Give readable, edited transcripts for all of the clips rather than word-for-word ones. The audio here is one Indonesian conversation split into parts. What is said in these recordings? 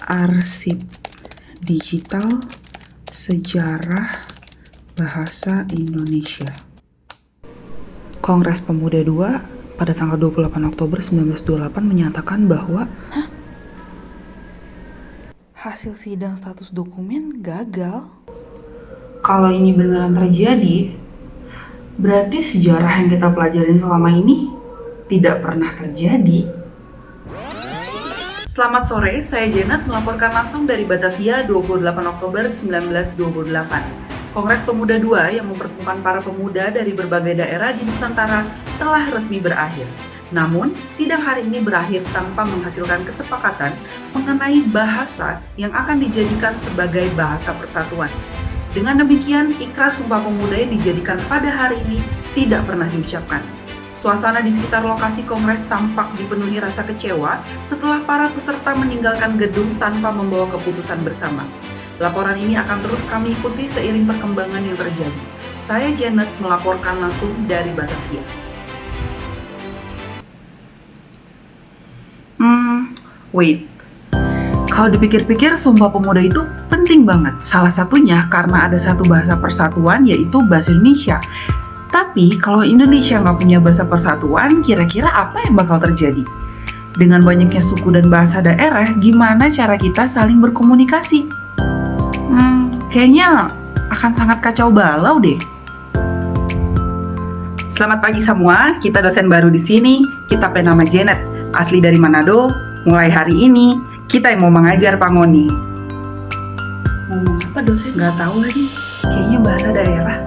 Arsip Digital Sejarah Bahasa Indonesia. Kongres Pemuda II pada tanggal 28 Oktober 1928 menyatakan bahwa hasil sidang status dokumen gagal. Kalau ini beneran terjadi, berarti sejarah yang kita pelajarin selama ini tidak pernah terjadi. Selamat sore, saya Janet melaporkan langsung dari Batavia 28 Oktober 1928. Kongres Pemuda II yang mempertemukan para pemuda dari berbagai daerah di Nusantara telah resmi berakhir. Namun, sidang hari ini berakhir tanpa menghasilkan kesepakatan mengenai bahasa yang akan dijadikan sebagai bahasa persatuan. Dengan demikian, ikrar Sumpah Pemuda yang dijadikan pada hari ini tidak pernah diucapkan. Suasana di sekitar lokasi kongres tampak dipenuhi rasa kecewa setelah para peserta meninggalkan gedung tanpa membawa keputusan bersama. Laporan ini akan terus kami ikuti seiring perkembangan yang terjadi. Saya Janet melaporkan langsung dari Batavia. Wait. Kalau dipikir-pikir, Sumpah Pemuda itu penting banget. Salah satunya karena ada satu bahasa persatuan, yaitu bahasa Indonesia. Tapi kalau Indonesia nggak punya bahasa persatuan, kira-kira apa yang bakal terjadi? Dengan banyaknya suku dan bahasa daerah, gimana cara kita saling berkomunikasi? Kayaknya akan sangat kacau balau deh. Selamat pagi semua, kita dosen baru di sini. Kita bernama Janet, asli dari Manado. Mulai hari ini, kita yang mau mengajar Pak Ngoni. Ngomong apa dosen? Nggak tahu lagi. Kayaknya bahasa daerah.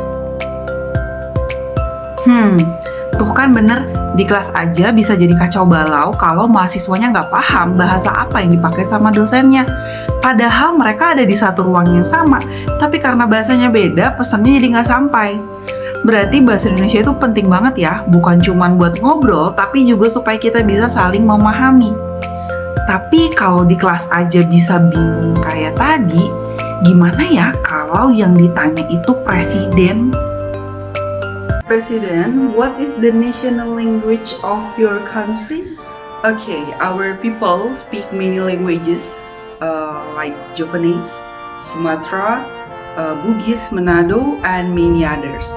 Tuh kan bener, di kelas aja bisa jadi kacau balau kalau mahasiswanya nggak paham bahasa apa yang dipakai sama dosennya. Padahal mereka ada di satu ruang yang sama, tapi karena bahasanya beda, pesannya jadi nggak sampai. Berarti bahasa Indonesia itu penting banget ya, bukan cuma buat ngobrol, tapi juga supaya kita bisa saling memahami. Tapi kalau di kelas aja bisa bingung kayak tadi, gimana ya kalau yang ditanya itu presiden? President, what is the national language of your country? Okay, our people speak many languages, like Javanese, Sumatra, Bugis, Manado, and many others.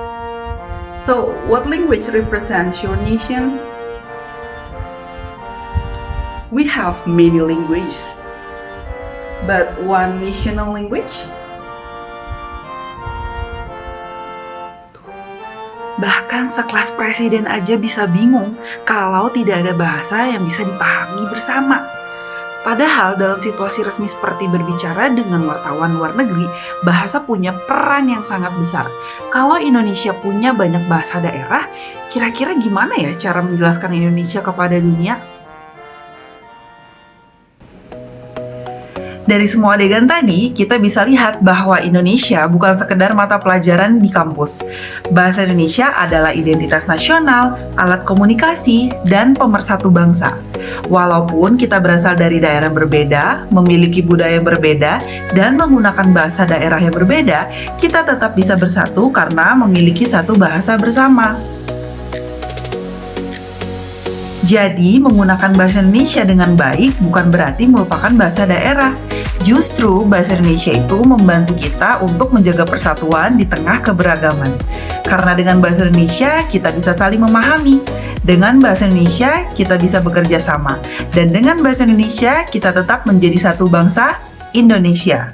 So, what language represents your nation? We have many languages, but one national language? Bahkan sekelas presiden aja bisa bingung kalau tidak ada bahasa yang bisa dipahami bersama. Padahal dalam situasi resmi seperti berbicara dengan wartawan luar negeri, bahasa punya peran yang sangat besar. Kalau Indonesia punya banyak bahasa daerah, kira-kira gimana ya cara menjelaskan Indonesia kepada dunia? Dari semua adegan tadi, kita bisa lihat bahwa Indonesia bukan sekedar mata pelajaran di kampus. Bahasa Indonesia adalah identitas nasional, alat komunikasi, dan pemersatu bangsa. Walaupun kita berasal dari daerah berbeda, memiliki budaya berbeda, dan menggunakan bahasa daerah yang berbeda, kita tetap bisa bersatu karena memiliki satu bahasa bersama. Jadi, menggunakan bahasa Indonesia dengan baik bukan berarti melupakan bahasa daerah. Justru, bahasa Indonesia itu membantu kita untuk menjaga persatuan di tengah keberagaman. Karena dengan bahasa Indonesia, kita bisa saling memahami. Dengan bahasa Indonesia, kita bisa bekerja sama. Dan dengan bahasa Indonesia, kita tetap menjadi satu bangsa, Indonesia.